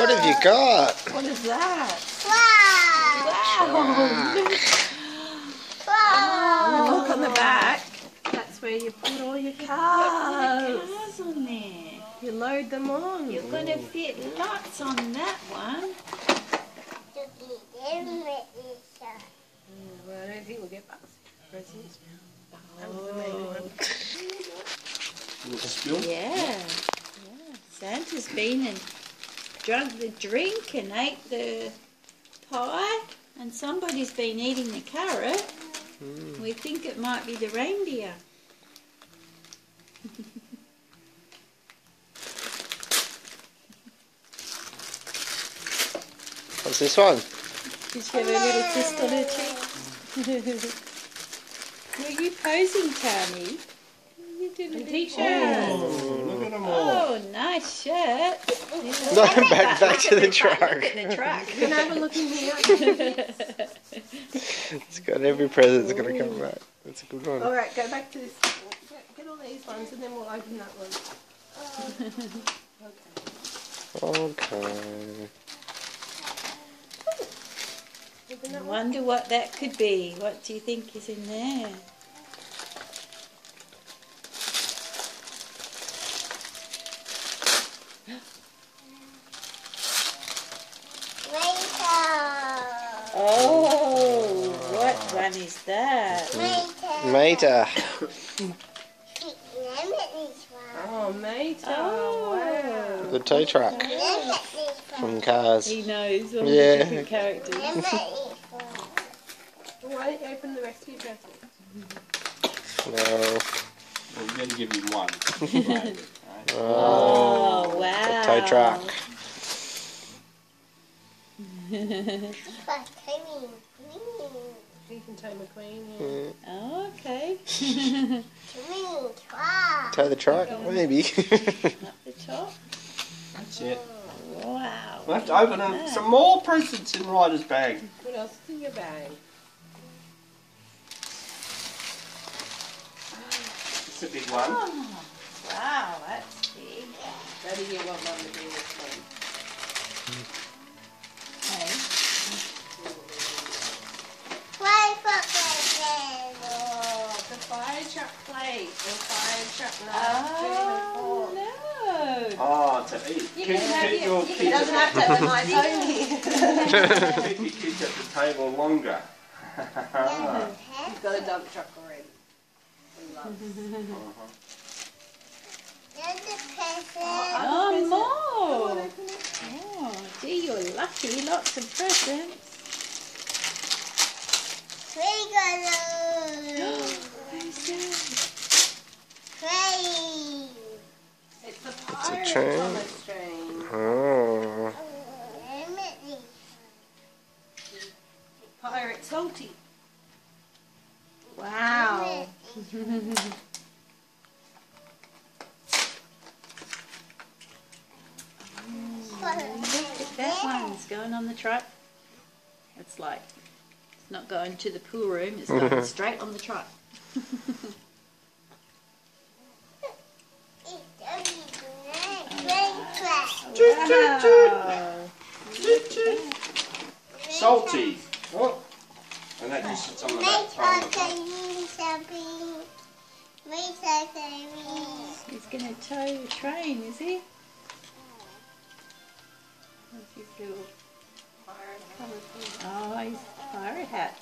What have you got? What is that? Wow! Oh, look on the back. That's where you put all your cars. Cars on there. You load them on. You're going to fit lots on that one. Well, I don't think we'll get presents. Yeah. Santa's been and drunk the drink and ate the pie, and somebody's been eating the carrot. We think it might be the reindeer. What's this one? Did she have a little twist on her cheek? Were you posing, Tony? You did a T-shirt. Look at them all. Oh, nice shirt. No, back to the truck. The truck. You can have a look in here. It's got every present's gonna come back. That's a good one. All right, go back to this. Get all these ones and then we'll open that one. Okay. Open I that one. wonder what that could be. What do you think is in there? Oh, what one is that? Mater. Oh, mate. Oh. Wow. The tow truck from Cars. He knows all Yeah. the different characters. Why don't you open the rest of your presents? No. We're going to give you one. Oh, wow. The tow truck. You can tow McQueen. Yeah. Oh, okay. Tow the truck? Maybe. Up the top. That's it. Wow. We'll have to open some more presents in Ryder's bag. What else is in your bag? It's a big one. Oh, wow, that's big. Daddy, you want Mum to do this one. Okay. Oh, the fire truck plate. The fire truck Oh, knife. no. Oh, to eat. You Keep can have your your- It kids doesn't have to have a knife only. keep your kids at the table longer. He's got a dump truck already. He loves. Oh, more. Oh, gee, you're lucky. Lots of presents. It's a pirate train. Thomas train. Oh. Pirate salty. Wow. Look at that one's going on the truck. It's like, it's not going to the pool room, it's going straight on the truck. Wow. Salty. Oh. And that just sits on the back part. He's going to tow the train, is he? What's his little... Oh, his pirate hat.